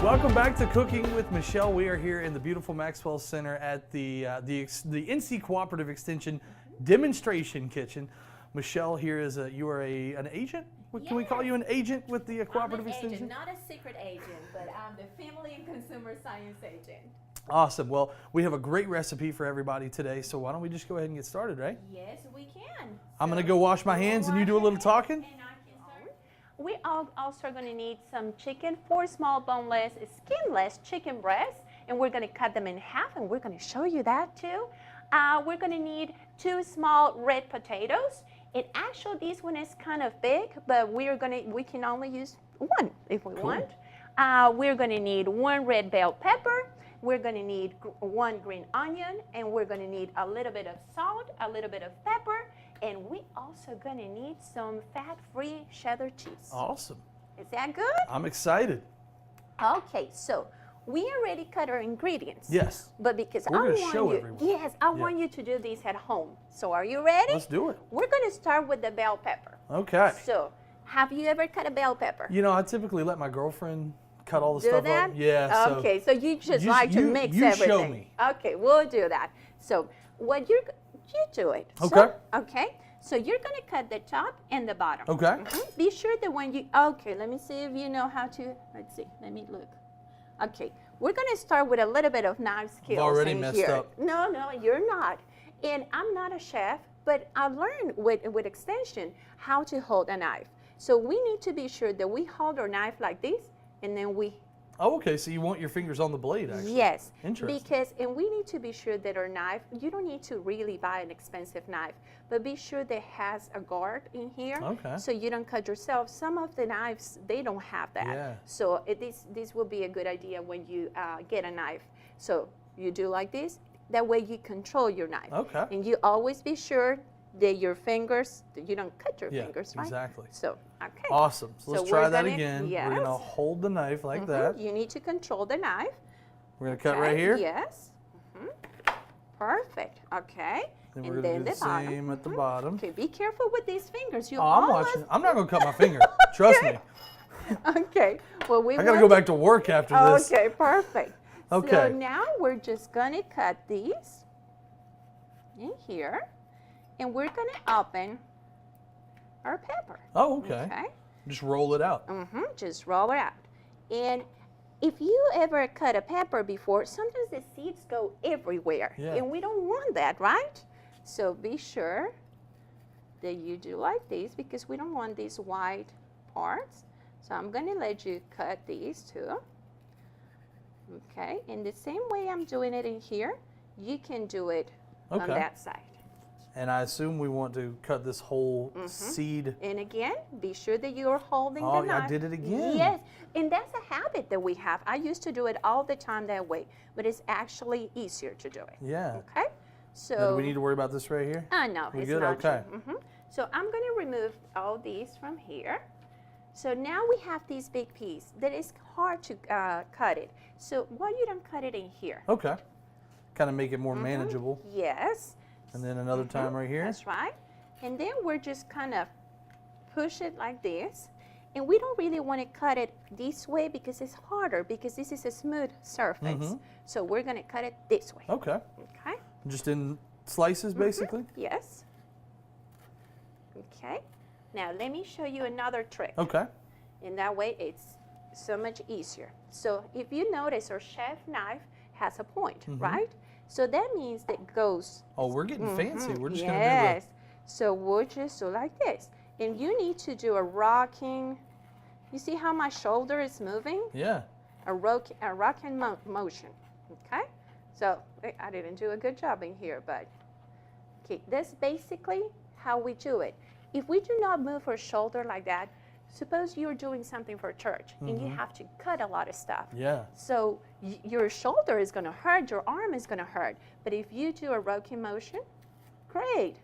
Welcome back to Cooking with Michelle. We are here in the beautiful Maxwell Center at the NC Cooperative Extension Demonstration Kitchen. Michelle, here is you are an agent? Can we call you an agent with the Cooperative Extension? Agent, not a secret agent, but I'm the Family and Consumer Science Agent. Awesome. Well, we have a great recipe for everybody today, so why don't we just go ahead and get started, right? Yes, we can. I'm going to go wash my hands and you do a little talking. We are also going to need some chicken, 4 small boneless, skinless chicken breasts, and we're going to cut them in half, and we're going to show you that too. We're going to need 2 small red potatoes. And actually, this one is kind of big, but we can only use 1 if we want. We're going to need 1 red bell pepper. We're going to need 1 green onion, and we're going to need a little bit of salt, a little bit of pepper, and we also going to need some fat-free cheddar cheese. Awesome. Is that good? I'm excited. Okay, so we already cut our ingredients. Yes. But because I want you to do this at home. So are you ready? Let's do it. We're going to start with the bell pepper. Okay. So, have you ever cut a bell pepper? You know, I typically let my girlfriend cut all the stuff up. Yeah. Okay, so you just like to mix everything. You show me. Okay, we'll do that. So, what you do it. Okay. Okay. So you're going to cut the top and the bottom. Okay. Be sure that when you, okay, let me see if you know how to, let's see, let me look. Okay, we're going to start with a little bit of knife skills. I've already messed up. No, you're not. And I'm not a chef, but I learned with Extension how to hold a knife. So we need to be sure that we hold our knife like this, and then we. Oh, okay, so you want your fingers on the blade, actually. Yes. Interesting. And we need to be sure that our knife, you don't need to really buy an expensive knife, but be sure that it has a guard in here. Okay. So you don't cut yourself. Some of the knives, they don't have that. Yeah. So this will be a good idea when you get a knife. So you do like this. That way you control your knife. Okay. And you always be sure that your fingers, that you don't cut your fingers, right? Exactly. So, okay. Awesome. So let's try that again. Yes. We're going to hold the knife like that. You need to control the knife. We're going to cut right here? Yes. Perfect. Okay. And we're going to do the same at the bottom. Okay, be careful with these fingers. I'm watching. I'm not going to cut my finger. Trust me. Okay. Well, I got to go back to work after this. Okay, perfect. Okay. So now we're just going to cut these in here. And we're going to open our pepper. Oh, okay. Just roll it out. Just roll it out. And if you ever cut a pepper before, sometimes the seeds go everywhere. Yeah. And we don't want that, right? So be sure that you do like this because we don't want these white parts. So I'm going to let you cut these too. Okay. In the same way I'm doing it in here, you can do it on that side. And I assume we want to cut this whole seed. And again, be sure that you're holding the knife. Oh, I did it again. Yes, and that's a habit that we have. I used to do it all the time that way, but it's actually easier to do it. Yeah. Okay, so. Now, do we need to worry about this right here? No, we it's good? not. Okay. So I'm going to remove all these from here. So now we have this big piece that is hard to cut it. So why you don't cut it in here? Okay. Kind of make it more manageable. Yes. And then another time right here. That's right. And then we're just kind of push it like this. And we don't really want to cut it this way because it's harder because this is a smooth surface. So we're going to cut it this way. Okay. Okay. Just in slices, basically? Yes. Okay. Now let me show you another trick. Okay. And that way it's so much easier. So if you notice our chef knife has a point, right? So that means that it goes. Oh, we're getting fancy. We're just going to do Yes. So we'll just do like this. And you need to do a rocking. You see how my shoulder is moving? Yeah. A rocking motion. Okay? So I didn't do a good job in here, but okay, that's basically how we do it. If we do not move our shoulder like that, suppose you're doing something for church and you have to cut a lot of stuff. Yeah. So your shoulder is going to hurt, your arm is going to hurt. But if you do a rocking motion, great.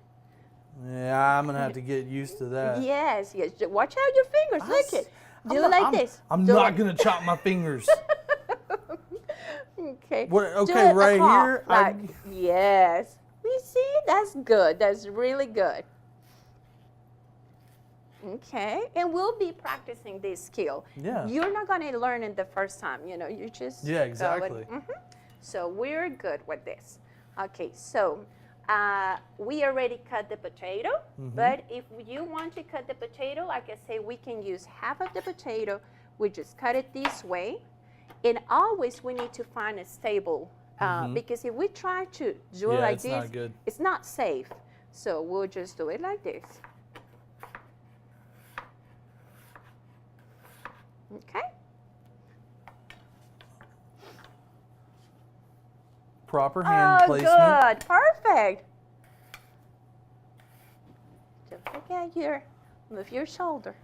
Yeah, I'm going to have to get used to that. Yes. Watch out your fingers. Look it. Do it like this. I'm not going to chop my fingers. Okay. Okay, right here. Yes. You see, that's good. That's really good. Okay, and we'll be practicing this skill. Yeah. You're not going to learn it the first time, you know, you just Yeah, exactly. So we're good with this. Okay, so we already cut the potato, but if you want to cut the potato, like I say, we can use half of the potato. We just cut it this way. And always we need to find a stable, because if we try to do it like it's this, not good. it's not safe. So we'll just do it like this. Okay. Proper hand placement. Good, perfect. Don't forget your, move your shoulder.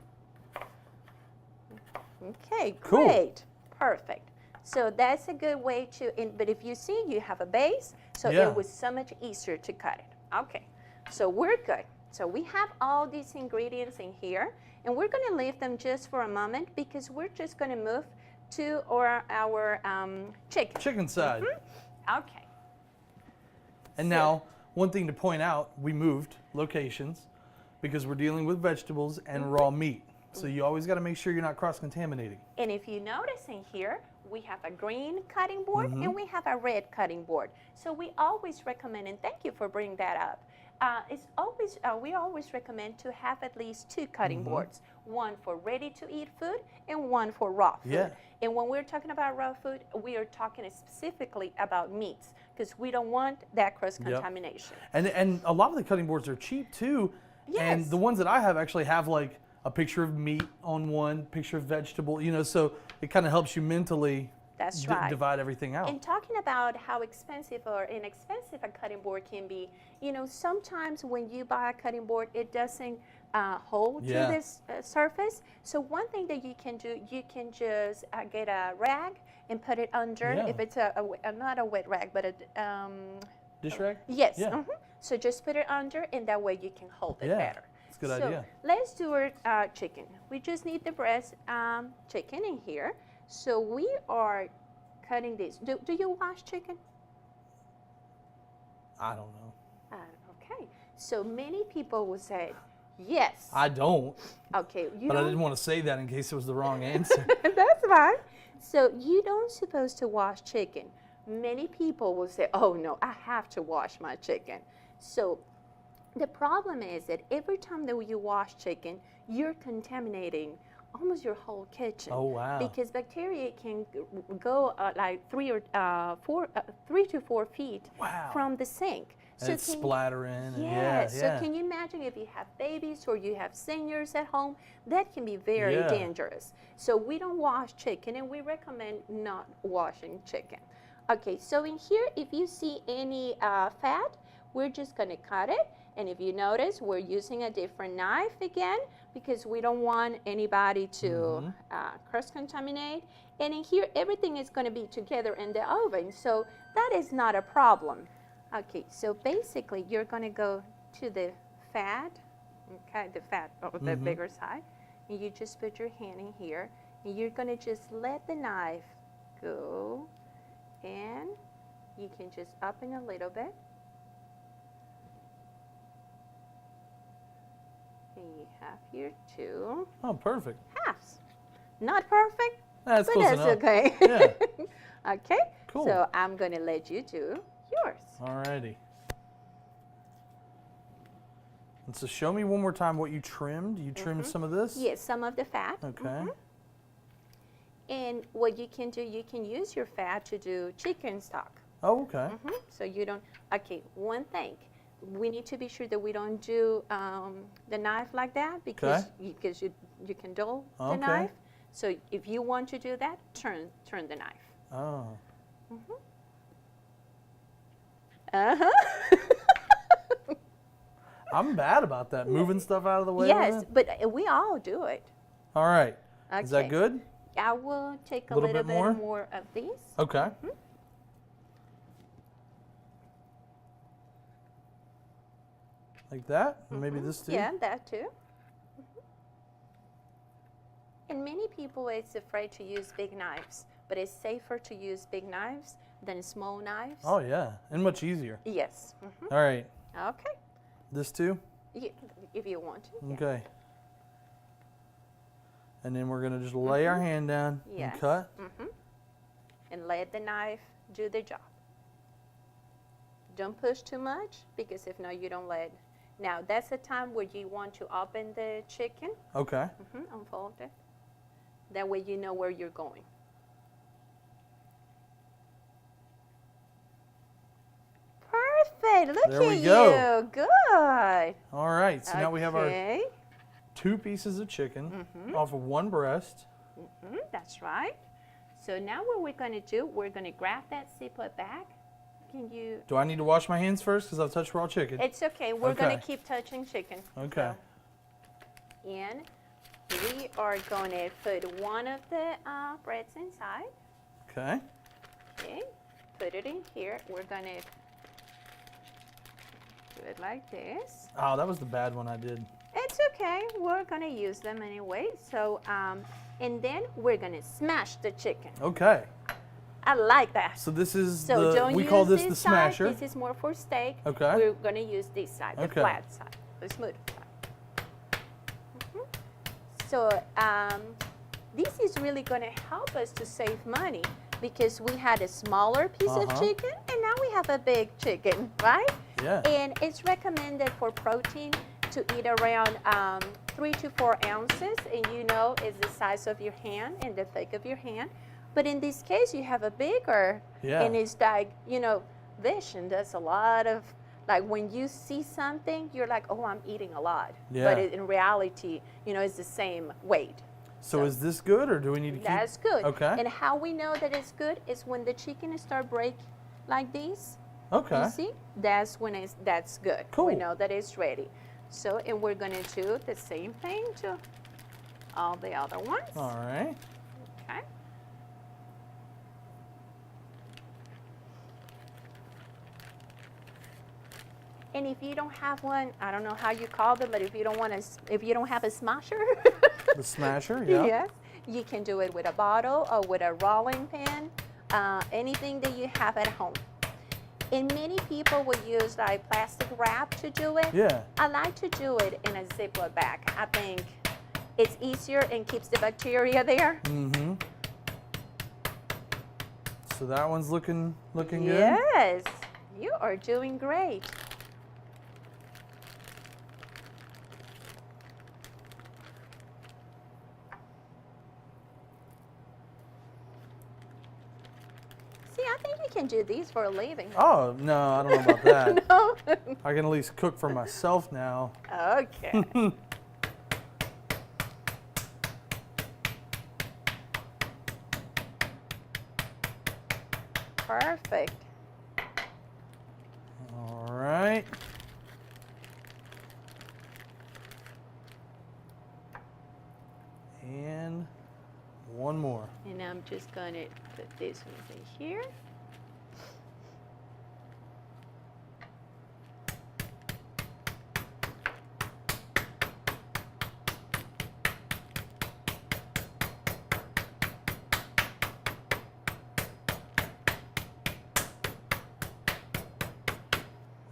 Okay, Cool. great, perfect. So that's a good way to, but if you see, you have a base, so Yeah. it was so much easier to cut it. Okay, so we're good. So we have all these ingredients in here, and we're gonna leave them just for a moment because we're just gonna move to our chicken. Chicken side. Okay. And now, one thing to point out, we moved locations because we're dealing with vegetables and raw meat. So you always got to make sure you're not cross-contaminating. And if you notice in here, we have a green cutting board and we have a red cutting board. So we always recommend, and thank you for bringing that up, we always recommend to have at least 2 cutting boards, one for ready-to-eat food and one for raw food. Yeah. And when we're talking about raw food, we are talking specifically about meats because we don't want that cross-contamination. And a lot of the cutting boards are cheap too. And Yes. the ones that I have actually have like a picture of meat on one, picture of vegetable, you know, so it kind of helps you mentally That's right. divide everything out. And talking about how expensive or inexpensive a cutting board can be, you know, sometimes when you buy a cutting board, it doesn't hold to this surface. So one thing that you can do, you can just get a rag and put it under, Yeah. if it's not a wet rag, but a Dish rag? yes. Yeah. So just put it under, and that way you can hold it Yeah. better. That's a good So idea. let's do our chicken. We just need the breast chicken in here. So we are cutting this. Do you wash chicken? I don't know. Okay. So many people will say, yes. I don't. Okay. You But I don't. didn't want to say that in case it was the wrong answer. That's fine. So you don't supposed to wash chicken. Many people will say, oh no, I have to wash my chicken. So the problem is that every time that you wash chicken, you're contaminating almost your whole kitchen. Oh, wow. Because bacteria can go like 3 to 4 feet Wow. from the sink. And it's splattering. And Yes. yeah. So can you imagine if you have babies or you have seniors at home? That can be very Yeah. dangerous. So we don't wash chicken, and we recommend not washing chicken. Okay, so in here, if you see any fat, we're just going to cut it. And if you notice, we're using a different knife again because we don't want anybody to cross-contaminate. And in here, everything is going to be together in the oven, so that is not a problem. Okay, so basically, you're going to go to the fat, okay, the fat of the bigger side, and you just put your hand in here, and you're going to just let the knife go, and you can just up in a little bit. And you have here 2 Oh, perfect. halves. Not perfect, That's but close that's enough. okay. Yeah. Okay, Cool. so I'm going to let you do yours. Alrighty. And so show me one more time what you trimmed. You trimmed some of this? Yes, some of the fat. Okay. And what you can do, you can use your fat to do chicken stock. Oh, okay. So you don't, okay, one thing, we need to be sure that we don't do the knife like that because you can dull the Okay. knife. So if you want to do that, turn the knife. Oh. Uh-huh. I'm bad about that. Moving stuff out of the way. Yes, with it? but we all do it. All right. Is that Okay. good? I will take a Little little bit bit more? more of these. Okay. Like that? Maybe this too? Yeah, that too. And many people is afraid to use big knives, but it's safer to use big knives than small knives. Oh, yeah. And much easier. Yes. All right. Okay. This too? If you want to. Okay. And then we're going to just lay our hand down Yes. and cut. And let the knife do the job. Don't push too much, because if not, you don't let. Now, that's the time where you want to open the chicken. Okay. Unfold it. That way you know where you're going. Perfect. Look There we at go. you. Good. All right. So now we have our Okay. 2 pieces of chicken off of 1 breast. That's right. So now what we're going to do, we're going to grab that Ziploc bag. Can you? Do I need to wash my hands first because I've touched raw chicken? It's okay. We're going Okay. to keep touching chicken. Okay. So, and we are going to put one of the breads inside. Okay. Okay. Put it in here. We're going to do it like this. Oh, that was the bad one I did. It's okay. We're going to use them anyway. So, and then we're going to smash the chicken. Okay. I like that. So this is So don't we use call this this the side. smasher. This is more for steak. Okay. We're going to use this side, the Okay. flat side, the smooth side. So this is really going to help us to save money, because we had a smaller piece of chicken and now we have a big chicken, right? Yeah. And it's recommended for protein to eat around 3 to 4 ounces, and you know it's the size of your hand and the thick of your hand. But in this case, you have a bigger, and it's like, you know, vision does a lot of, like when you see something, you're like, oh, I'm eating a lot. Yeah. But in reality, you know, it's the same weight. So is this good, or do we need to keep? That's good. Okay. And how we know that it's good is when the chicken start break like this. Okay. You see? That's when that's good. Cool. We know that it's ready. So, and we're going to do the same thing to all the other ones. All right. Okay. And if you don't have one, I don't know how you call them, but if you don't want to, if you don't have a smasher, The smasher, yeah. yes, you can do it with a bottle or with a rolling pin, anything that you have at home. And many people will use like plastic wrap to do it. Yeah. I like to do it in a Ziploc bag. I think it's easier and keeps the bacteria there. Mm-hmm. So that one's looking good. Yes, you are doing great. See, I think you can do these for a living. Oh no, I don't know about that. No? I can at least cook for myself now. Okay. Perfect. All right. And one more. And I'm just going to put this one in here.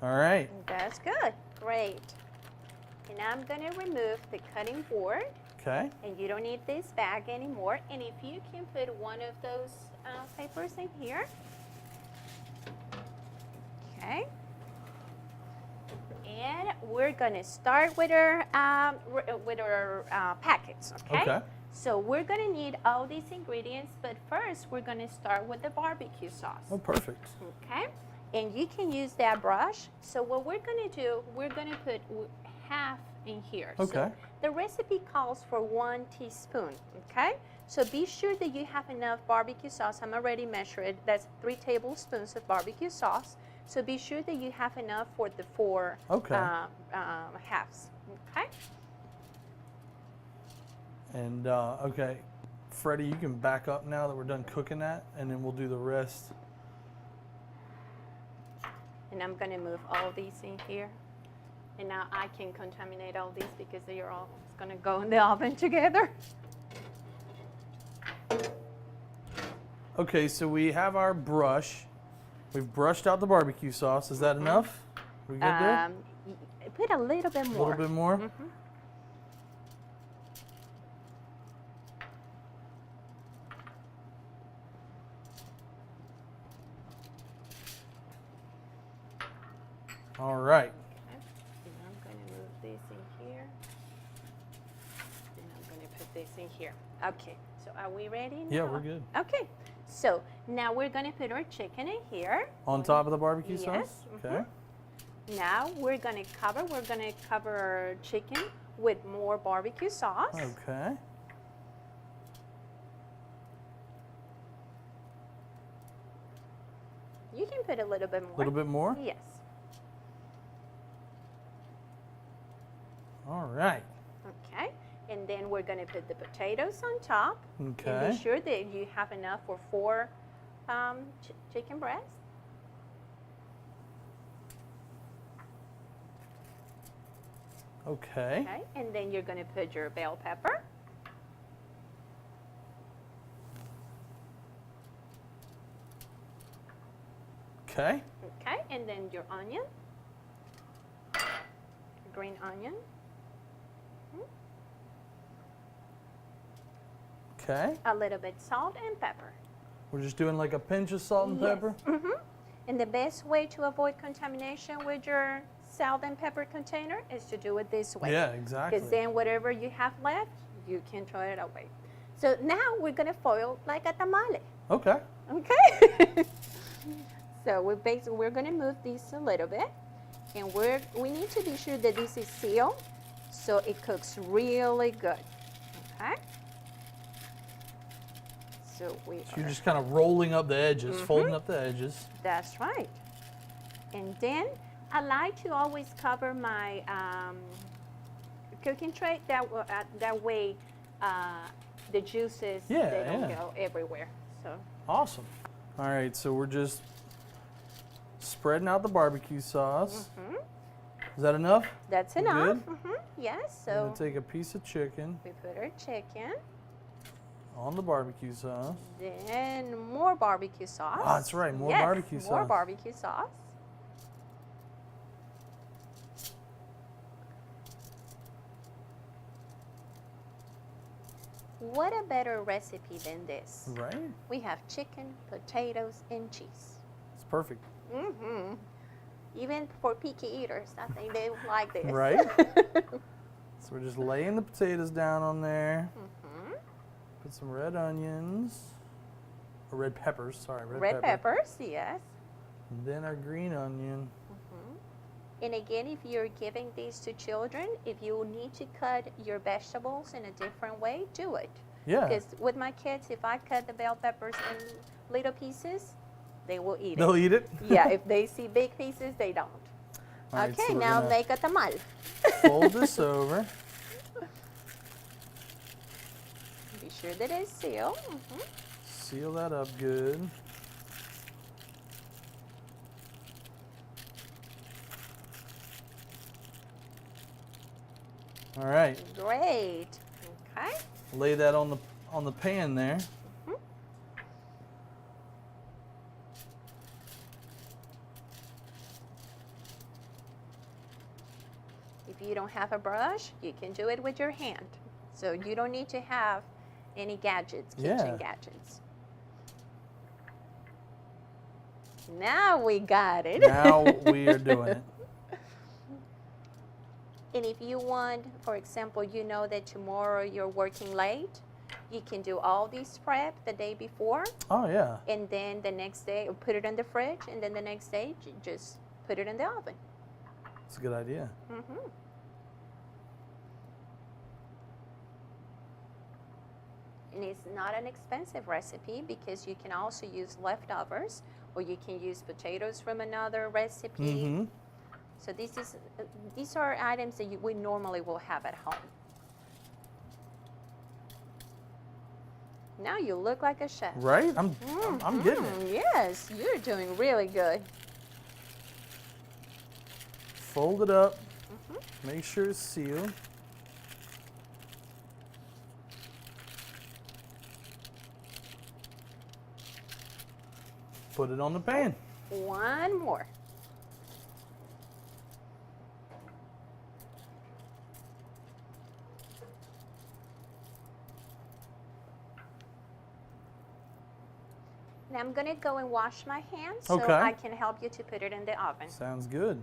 All right. That's good. Great. And I'm going to remove the cutting board. Okay. And you don't need this bag anymore. And if you can put one of those papers in here. Okay. And we're going to start with our packets, okay? Okay. So we're going to need all these ingredients, but first we're going to start with the barbecue sauce. Oh, perfect. Okay, and you can use that brush. So what we're going to do, we're going to put half in here. Okay. So the recipe calls for 1 teaspoon, okay? So be sure that you have enough barbecue sauce. I'm already measured. That's 3 tablespoons of barbecue sauce. So be sure that you have enough for the 4 halves, okay? And okay, Freddie, you can back up now that we're done cooking that, and then we'll do the rest. And I'm going to move all these in here. And now I can contaminate all these because they are all going to go in the oven together. Okay, so we have our brush. We've brushed out the barbecue sauce. Is that enough? We good there? Put a little bit more. A little bit more? All right. Okay. And I'm going to move this in here. And I'm going to put this in here. Okay. So are we ready now? Yeah, we're good. Okay. So now we're going to put our chicken in here. On top of the barbecue Yes. sauce? Okay. Now we're going to cover our chicken with more barbecue sauce. Okay. You can put a little bit more. A little bit more? Yes. All right. Okay. And then we're going to put the potatoes on top. Okay. And be sure that you have enough for 4 chicken breasts. Okay. Okay. And then you're going to put your bell pepper. Okay. Okay. And then your onion. Green onion. Okay. A little bit salt and pepper. We're just doing like a pinch of salt and pepper? And the best way to avoid contamination with your salt and pepper container is to do it this way. Yeah, exactly. Because then whatever you have left, you can throw it away. So now we're going to foil like a tamale. Okay. Okay? So we're going to move this a little bit. And we need to be sure that this is sealed so it cooks really good. Okay? So you're just kind of rolling up the edges, folding up the edges. That's right. And then I like to always cover my cooking tray. That way the juices, they don't go everywhere. So awesome. All right, so we're just spreading out the barbecue sauce. Is that enough? That's enough. Good? Yes. I'm So going to take a piece of chicken we put our chicken. on the barbecue sauce. Then more barbecue sauce. Oh, that's right, more barbecue sauce. More barbecue sauce. What a better recipe than this? Right? We have chicken, potatoes, and cheese. It's perfect. Even for picky eaters, I think they would like this. Right? So we're just laying the potatoes down on there. Put some red onions, or red peppers, sorry, red peppers, yes. And then our green onion. And again, if you're giving these to children, if you need to cut your vegetables in a different way, do it. Yeah. Because with my kids, if I cut the bell peppers in little pieces, they will eat it. They'll eat it? Yeah, if they see big pieces, they don't. All right, Okay, so we're now gonna make a tamal. fold this over. Be sure that it's sealed. Seal that up good. All right. Great. Okay. Lay that on the pan there. If you don't have a brush, you can do it with your hand. So you don't need to have any gadgets, kitchen gadgets. Now we got it. Now we are doing it. And if you want, for example, you know that tomorrow you're working late, you can do all these prep the day before. Oh, yeah. And then the next day, put it in the fridge, and then the next day, just put it in the oven. That's a good idea. And it's not an expensive recipe because you can also use leftovers, or you can use potatoes from another recipe. So these are items that we normally will have at home. Now you look like a chef. Right? I'm getting it. Yes, you're doing really good. Fold it up. Make sure it's sealed. Put it on the pan. One more. Now I'm going to go and wash my hands so Okay. I can help you to put it in the oven. Sounds good.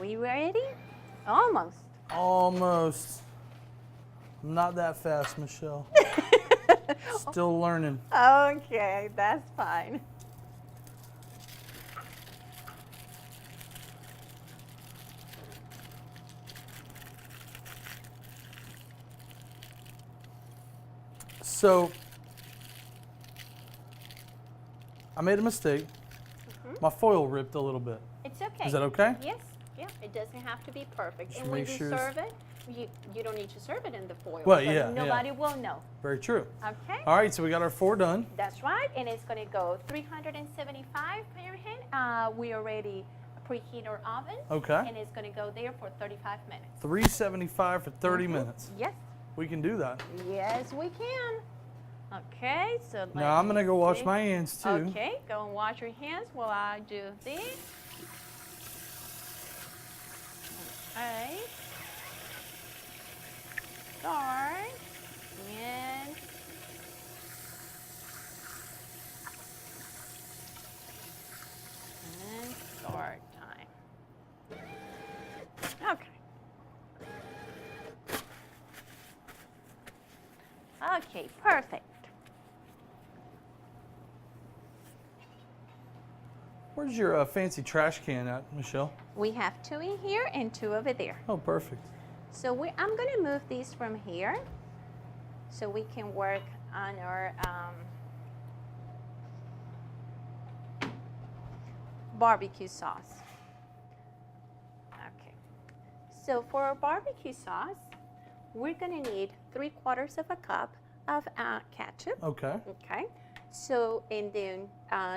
we ready? Almost. Almost. I'm not that fast, Michelle. Still learning. Okay, that's fine. So, I made a mistake. My foil ripped a little bit. It's okay. Is that okay? Yes. Yeah, it doesn't have to be perfect. Just And when make you sure it's- serve it, you don't need to serve it in the foil. Well, so yeah, nobody will know. Very true. Okay. All right, so we got our 4 done. That's right, and it's going to go 375 Fahrenheit. We already preheat our oven. Okay. And it's going to go there for 35 minutes. 375 for 30 minutes. Yes. We can do that. Yes, we can. Okay, so Now I'm going to go wash my hands. hands too. Okay, go and wash your hands while I do this. Okay. Start. And then start time. Okay. Okay, perfect. Where's your fancy trash can at, Michelle? We have 2 in here and 2 over there. Oh, perfect. So I'm going to move these from here so we can work on our barbecue sauce. Okay. So for our barbecue sauce, we're going to need 3/4 of a cup of ketchup. Okay. Okay. So, and then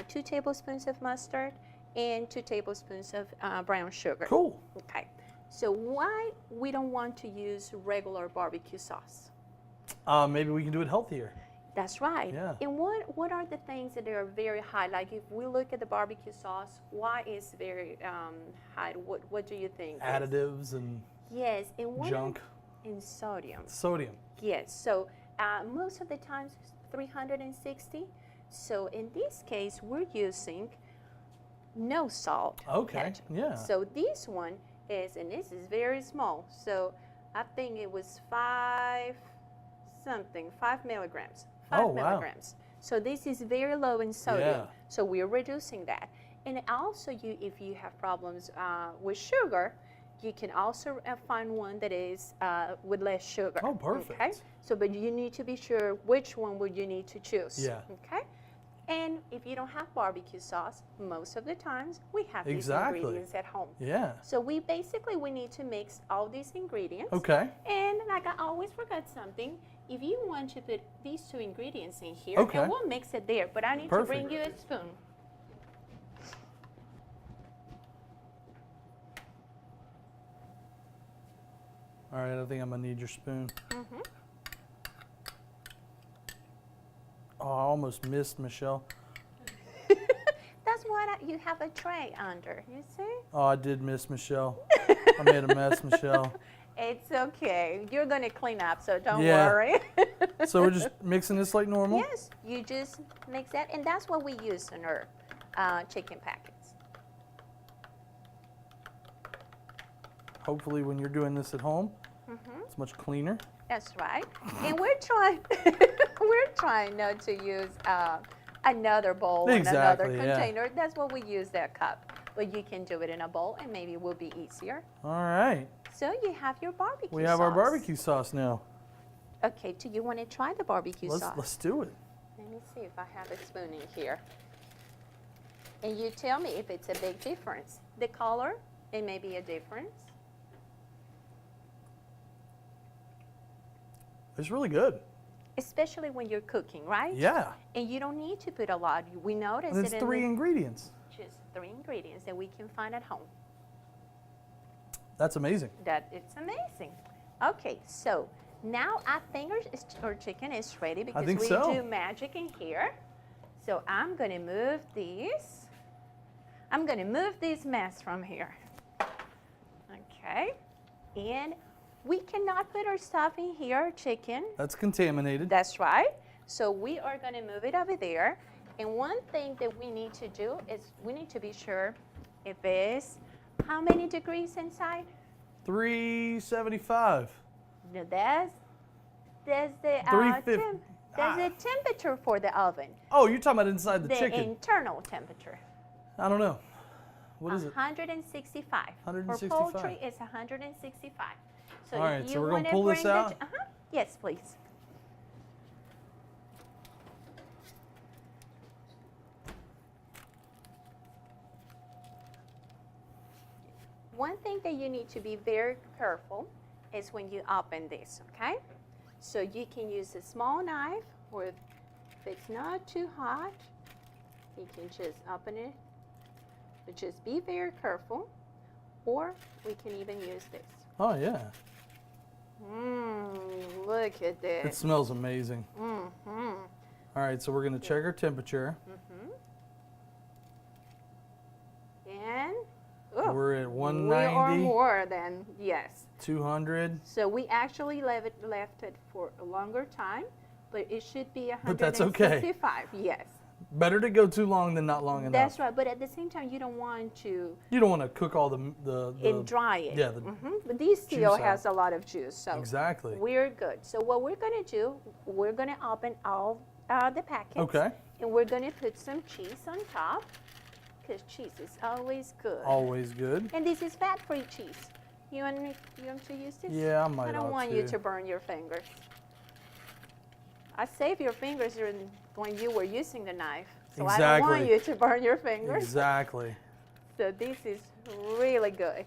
2 tablespoons of mustard and 2 tablespoons of brown sugar. Cool. Okay. So why we don't want to use regular barbecue sauce? Maybe we can do it healthier. That's right. Yeah. And what are the things that are very high? Like if we look at the barbecue sauce, why is very high? What do you think? Additives and Yes. And what junk. in sodium. Sodium. Yes. So most of the times 360. So in this case, we're using no salt. Okay. ketchup. Yeah. So this one is, and this is very small. So I think it was 5 milligrams. 5 Oh, wow. milligrams. So this is very low in sodium. Yeah. So we're reducing that. And also, if you have problems with sugar, you can also find one that is with less sugar. Oh, perfect. Okay. So, but you need to be sure which one would you need to choose. Yeah. Okay. And if you don't have barbecue sauce, most of the times we have Exactly. these ingredients at home. Yeah. So we need to mix all these ingredients. Okay. And like I always forgot something. If you want to put these 2 ingredients in here, Okay. and we'll mix it there. But I need Perfect. to bring you a spoon. All right, I think I'm gonna need your spoon. Mm-hmm. Oh, I almost missed, Michelle. That's why you have a tray under. You see? Oh, I did miss, Michelle. I made a mess, Michelle. It's okay. You're gonna clean up, so don't Yeah. worry. So we're just mixing this like normal? Yes, you just mix that, and that's what we use in our chicken packets. Hopefully when you're doing this at home, it's much cleaner. That's right. And we're trying not to use another bowl and another Exactly, yeah. container. That's what we use, that cup. But you can do it in a bowl, and maybe it will be easier. All right. So you have your barbecue We have our sauce. barbecue sauce now. Okay, do you want to try the barbecue sauce? Let's do it. Let me see if I have a spoon in here. And you tell me if it's a big difference. The color, it may be a difference. It's really good. Especially when you're cooking, right? Yeah. And you don't need to put a lot. We noticed And it's it in 3 ingredients. just 3 ingredients that we can find at home. That's amazing. That it's amazing. Okay, so now I think our chicken is ready because think we so. do magic in here. So I'm going to move these. I'm going to move this mess from here. Okay. And we cannot put our stuff in here, our chicken. That's contaminated. That's right. So we are going to move it over there. And one thing that we need to do is we need to be sure if it's How many degrees inside? 375. No, that's the 350. that's the temperature for the oven. Oh, you're talking about inside the The chicken. internal temperature. I don't know. What is it? 165. 165. For poultry, it's 165. So All right, if so you we're gonna wanna pull this bring out? Yes, please. One thing that you need to be very careful is when you open this, okay? So you can use a small knife, or if it's not too hot, you can just open it. But just be very careful, or we can even use this. Oh, yeah. Look at It this. smells amazing. Mm-hmm. All right, so we're going to check our temperature. And We're at we are 190, more than, yes. 200. So we actually left it for a longer time, but it should be But that's okay. 165. Yes. Better to go too long than not long enough. That's right. But at the same time, you don't want to You don't want to cook all the and dry it. yeah, But this still juice has a lot of juice, so exactly. we're good. So what we're gonna do, we're gonna open all the packets. Okay. And we're gonna put some cheese on top, because cheese is always good. Always good. And this is fat-free cheese. You want to use this? Yeah, I might. I don't want you to burn your fingers. I saved your fingers when you were using the knife. So I don't want Exactly. you to burn your fingers. Exactly. So this is really good.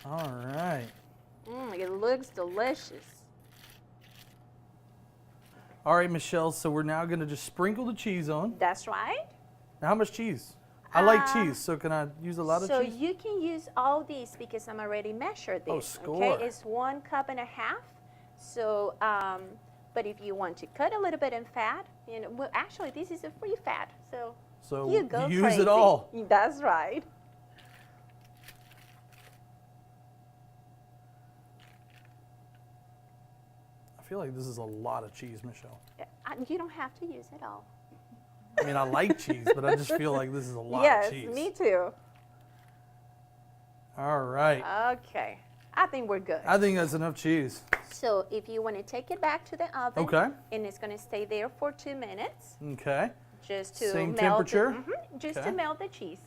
All right. It looks delicious. All right, Michelle, so we're now going to just sprinkle the cheese on. That's right. Now, how much cheese? I like cheese, so can I use a lot of So cheese? you can use all these because I'm already measured this. Oh, score. Okay, it's 1.5 cups. So, but if you want to cut a little bit in fat, well, actually this is a free fat, so you go use crazy. it all. That's right. I feel like this is a lot of cheese, Michelle. You don't have to use it all. I mean, I like cheese, but I just feel like this is a lot Yes, of cheese. me too. All right. Okay, I think we're good. I think that's enough cheese. So if you want to take it back to the oven, Okay. and it's going to stay there for 2 minutes, Okay. just to Same melt temperature? just Okay. to melt the cheese.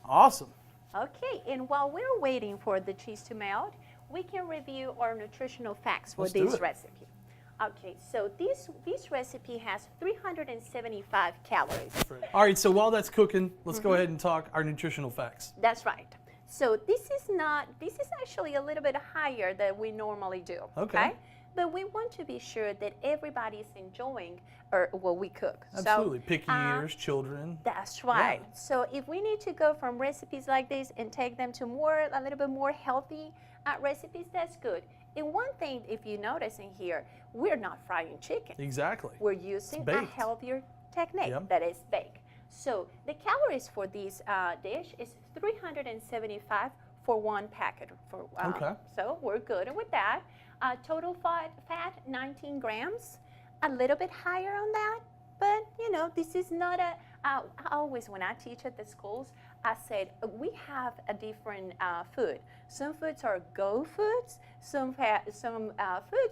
Awesome. Okay, and while we're waiting for the cheese to melt, we can review our nutritional facts for Let's do this it. recipe. Okay, so this recipe has 375 calories. All right, so while that's cooking, let's go ahead and talk our nutritional facts. That's right. So this is actually a little bit higher than we normally do. Okay. But we want to be sure that everybody's enjoying what we cook. Absolutely. So, Picky eaters, children. that's right. Yeah. So if we need to go from recipes like this and take them to a little bit more healthy recipes, that's good. And one thing, if you notice in here, we're not frying chicken. Exactly. We're using a baked. healthier technique Yep. that is baked. So the calories for this dish is 375 for one packet. Okay. So we're good with that. Total fat 19 grams, a little bit higher on that, but this is not I always, when I teach at the schools, I said we have a different food. Some foods are go foods, some foods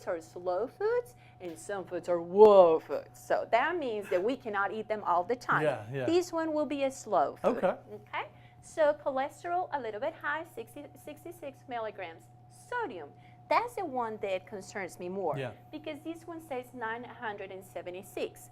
are slow foods, and some foods are whoa foods. So that means that we cannot eat them all the time. Yeah. This one will be a slow food. Okay. Okay. So cholesterol a little bit high, 66 milligrams. Sodium, that's the one that concerns me more. Yeah. Because this one says 976.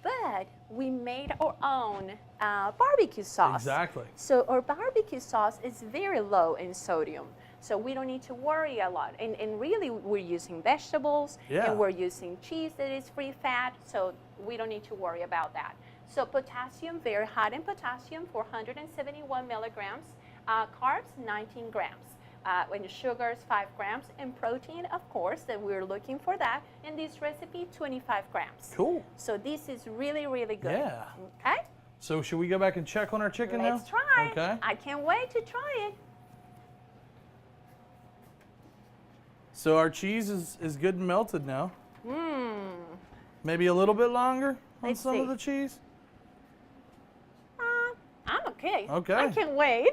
But we made our own barbecue sauce. Exactly. So our barbecue sauce is very low in sodium. So we don't need to worry a lot. And really, we're using vegetables, Yeah. and we're using cheese that is free fat, so we don't need to worry about that. So potassium, very high in potassium, 471 milligrams. Carbs, 19 grams. And sugars, 5 grams. And protein, of course, that we're looking for that. In this recipe, 25 grams. Cool. So this is really, really good. Yeah. Okay? So should we go back and check on our chicken now? Let's try. Okay. I can't wait to try it. So our cheese is good and melted now. Maybe a little bit longer on Let's some of see. the cheese? I'm okay. Okay. I can't wait.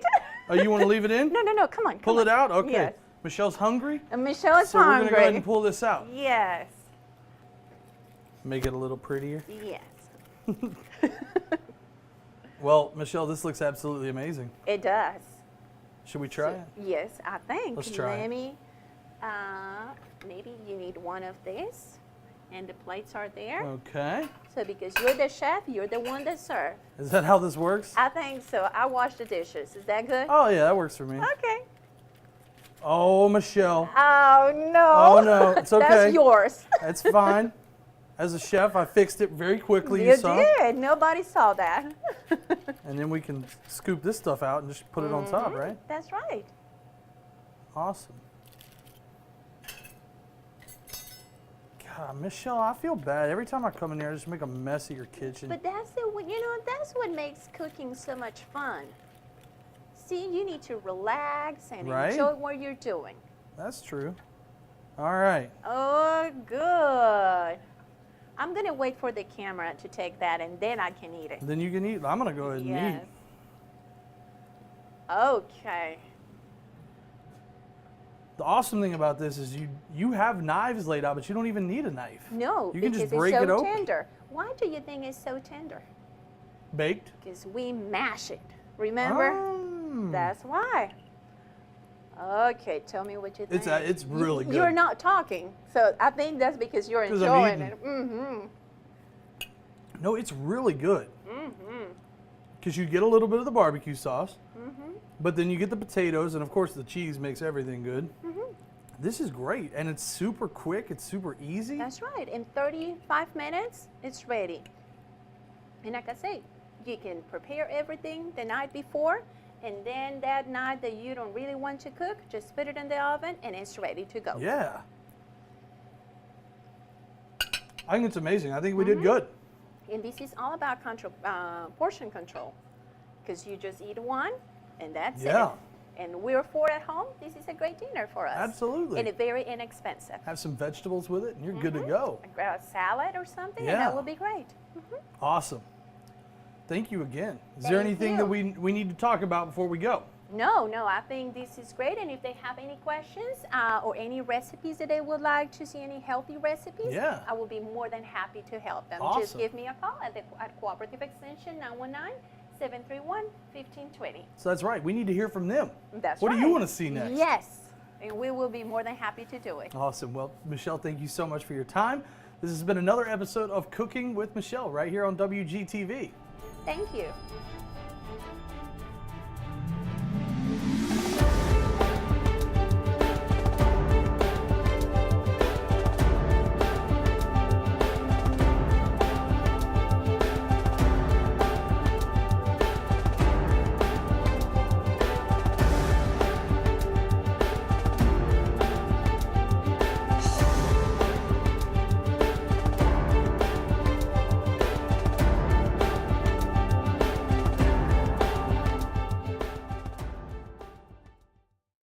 Oh, you want to leave it in? No, come on. Pull it out? Okay. Yes. Michelle's hungry? And Michelle is So we're hungry. going to go ahead and pull this out. Yes. Make it a little prettier. Yes. Well, Michelle, this looks absolutely amazing. It does. Should we try it? Yes, I think. Let's try it. Let me, maybe you need one of these. And the plates are there. Okay. So because you're the chef, you're the one that serves. Is that how this works? I think so. I wash the dishes. Is that good? Oh, yeah, that works for me. Okay. Oh, Michelle. Oh, no. Oh, no, it's okay. That's yours. That's fine. As a chef, I fixed it very quickly. You saw. did. Nobody saw that. And then we can scoop this stuff out and just put it on top, right? That's right. Awesome. God, Michelle, I feel bad. Every time I come in here, I just make a mess of your kitchen. But that's that's what makes cooking so much fun. See, you need to relax and Right? enjoy what you're doing. That's true. All right. Oh, good. I'm going to wait for the camera to take that, and then I can eat it. Then you can eat. I'm going to go ahead and Yes. eat. Okay. The awesome thing about this is you have knives laid out, but you don't even need a knife. No, You can because just break it's it so open. tender. Why do you think it's so tender? Baked? Because we mash it. Remember? Mm. That's why. Okay, tell me what you think. It's really good. You're not talking, so I think that's because you're 'Cause I'm enjoying eating. it. Mm-hmm. No, it's really good. Mm-hmm. Because you get a little bit of the barbecue sauce, Mm-hmm. but then you get the potatoes, and of course the cheese makes everything good. Mm-hmm. This is great, and it's super quick. It's super easy. That's right. In 35 minutes, it's ready. And like I say, you can prepare everything the night before, and then that night that you don't really want to cook, just put it in the oven, and it's ready to go. Yeah. I think it's amazing. I think we did good. And this is all about portion control, because you just eat one, and that's Yeah. it. And we're four at home. This is a great dinner for us. Absolutely. And it's very inexpensive. Have some vegetables with it, and you're good to go. A salad or something, and Yeah. that would be great. Awesome. Thank you again. Is there Thank anything you. that we need to talk about before we go? No, I think this is great. And if they have any questions or any recipes that they would like to see, any healthy recipes, Yeah. I will be more than happy to help them. Awesome. Just give me a call at Cooperative Extension 919-731-1520. So that's right. We need to hear from them. That's What right. do you want to see next? Yes, and we will be more than happy to do it. Awesome. Well, Michelle, thank you so much for your time. This has been another episode of Cooking with Michelle right here on WGTV. Thank you.